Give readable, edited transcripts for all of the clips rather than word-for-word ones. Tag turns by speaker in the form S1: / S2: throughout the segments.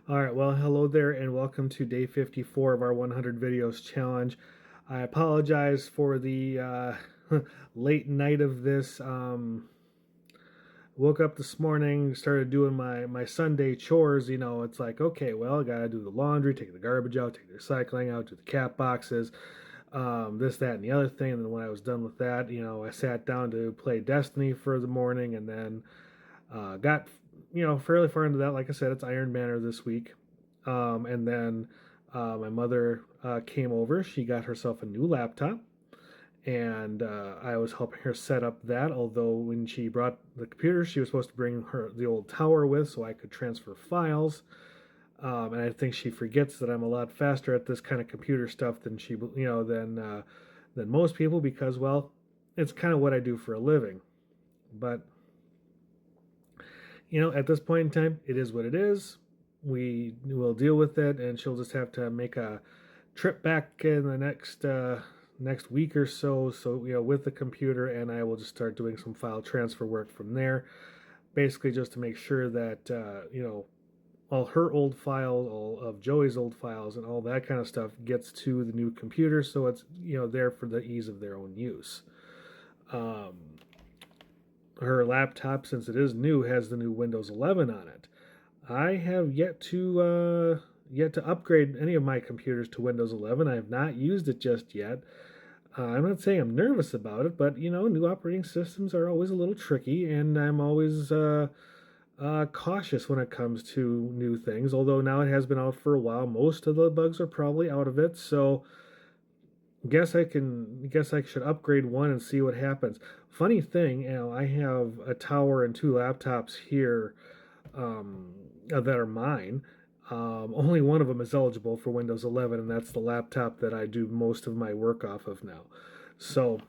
S1: All right, well, hello there, and welcome to day 54 of our 100 videos challenge. I apologize for the late night of this. Woke up this morning, started doing my Sunday chores. It's like, okay, well, I gotta do the laundry, take the garbage out, take the recycling out, do the cat boxes, this, that, and the other thing. And then when I was done with that, I sat down to play Destiny for the morning, and then got fairly far into that. Like I said, it's Iron Banner this week. And then my mother came over. She got herself a new laptop, and I was helping her set up that. Although when she brought the computer, she was supposed to bring the old tower with, so I could transfer files. And I think she forgets that I'm a lot faster at this kind of computer stuff than than most people, because, well, it's kind of what I do for a living. But at this point in time, it is what it is. We will deal with it, and she'll just have to make a trip back in the next week or so. So with the computer, and I will just start doing some file transfer work from there. Basically, just to make sure that all her old files, all of Joey's old files, and all that kind of stuff gets to the new computer, so it's there for the ease of their own use. Um, Her laptop, since it is new, has the new Windows 11 on it. I have yet to upgrade any of my computers to Windows 11. I have not used it just yet. I'm not saying I'm nervous about it, but new operating systems are always a little tricky, and I'm always cautious when it comes to new things. Although now it has been out for a while, most of the bugs are probably out of it. So guess I should upgrade one and see what happens. Funny thing, I have a tower and two laptops here that are mine. Only one of them is eligible for Windows 11, and that's the laptop that I do most of my work off of now. So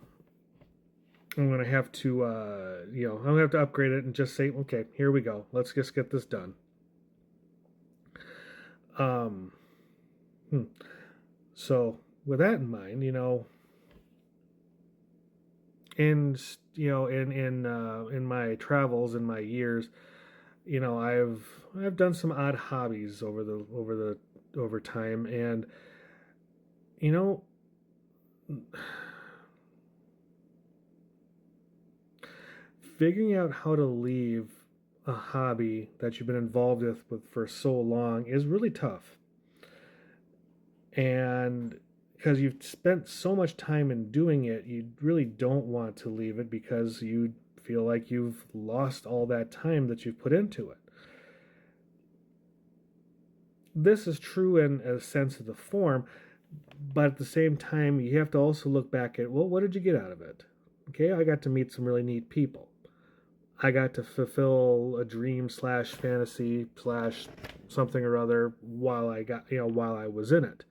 S1: I'm gonna have to, I'm gonna have to upgrade it and just say, okay, here we go. Let's just get this done. Um, hmm. So with that in mind, in my travels in my years, I've done some odd hobbies over time, and you know figuring out how to leave a hobby that you've been involved with for so long is really tough. And because you've spent so much time in doing it, you really don't want to leave it because you feel like you've lost all that time that you've put into it. This is true in a sense of the form, but at the same time, you have to also look back at, well, what did you get out of it? Okay, I got to meet some really neat people. I got to fulfill a dream slash fantasy slash something or other while I was in it.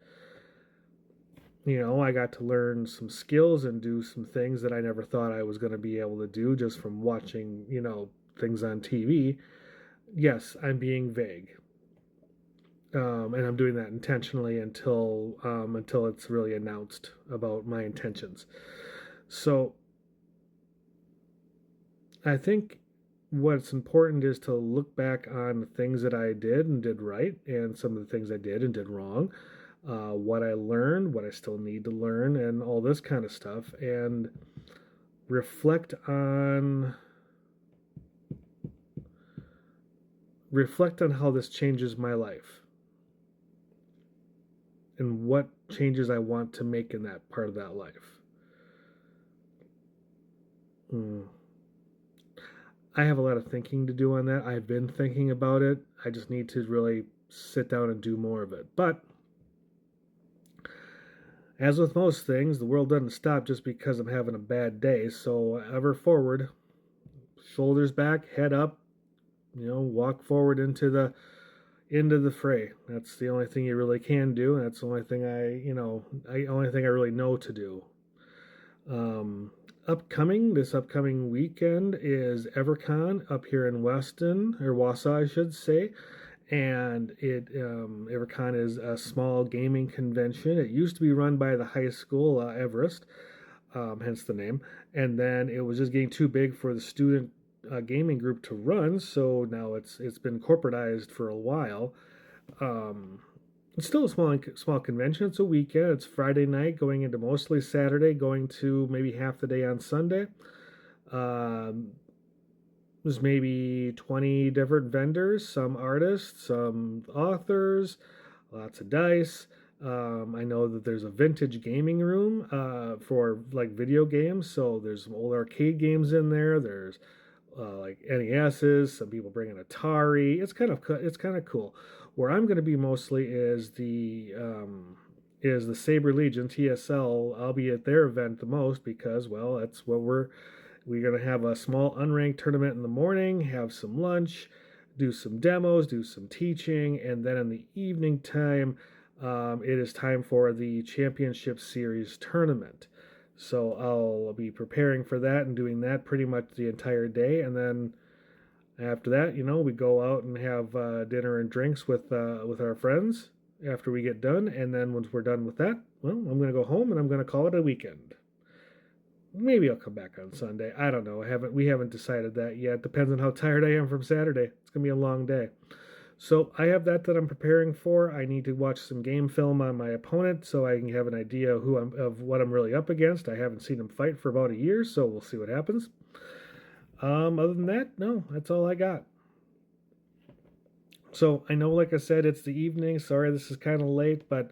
S1: I got to learn some skills and do some things that I never thought I was going to be able to do just from watching, things on TV. Yes, I'm being vague. And I'm doing that intentionally until it's really announced about my intentions. So I think what's important is to look back on the things that I did and did right, and some of the things I did and did wrong, what I learned, what I still need to learn, and all this kind of stuff, and reflect on how this changes my life and what changes I want to make in that part of that life. Mm. I have a lot of thinking to do on that. I've been thinking about it. I just need to really sit down and do more of it. But as with most things, the world doesn't stop just because I'm having a bad day. So ever forward, shoulders back, head up, walk forward into the fray. That's the only thing you really can do, and that's the only thing only thing I really know to do. Um, this upcoming weekend is EverCon up here in Weston, or Wausau, I should say. And EverCon is a small gaming convention. It used to be run by the high school, Everest, hence the name. And then it was just getting too big for the student gaming group to run, so now it's been corporatized for a while. Um, it's still a small convention. It's a weekend. It's Friday night, going into mostly Saturday, going to maybe half the day on Sunday. Um, there's maybe 20 different vendors, some artists, some authors, lots of dice. I know that there's a vintage gaming room for like video games. So there's some old arcade games in there. There's like NESs. Some people bring an Atari. It's kind of cool. Where I'm going to be mostly is the Saber Legion TSL. I'll be at their event the most because well that's what we're going to have a small unranked tournament in the morning, have some lunch, do some demos, do some teaching, and then in the evening time, it is time for the Championship Series tournament. So I'll be preparing for that and doing that pretty much the entire day, and then after that, we go out and have dinner and drinks with our friends after we get done, and then once we're done with that, well, I'm going to go home and I'm going to call it a weekend. Maybe I'll come back on Sunday. I don't know. We haven't decided that yet. Depends on how tired I am from Saturday. It's gonna be a long day. So I have that I'm preparing for. I need to watch some game film on my opponent so I can have an idea of what I'm really up against. I haven't seen him fight for about a year, so we'll see what happens. Other than that, no, that's all I got. So I know, like I said, it's the evening. Sorry, this is kind of late, but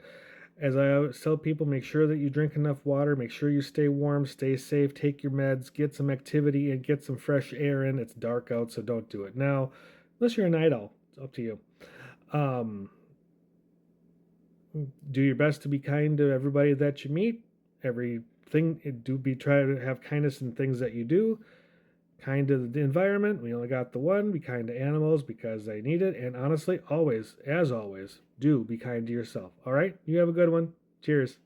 S1: as I always tell people, make sure that you drink enough water, make sure you stay warm, stay safe, take your meds, get some activity, and get some fresh air in. It's dark out, so don't do it now, unless you're a night owl. It's up to you. Um, do your best to be kind to everybody that you meet. Everything, try to have kindness in things that you do. Kind to the environment. We only got the one. Be kind to animals because they need it. And honestly, always, as always, do be kind to yourself. All right? You have a good one. Cheers.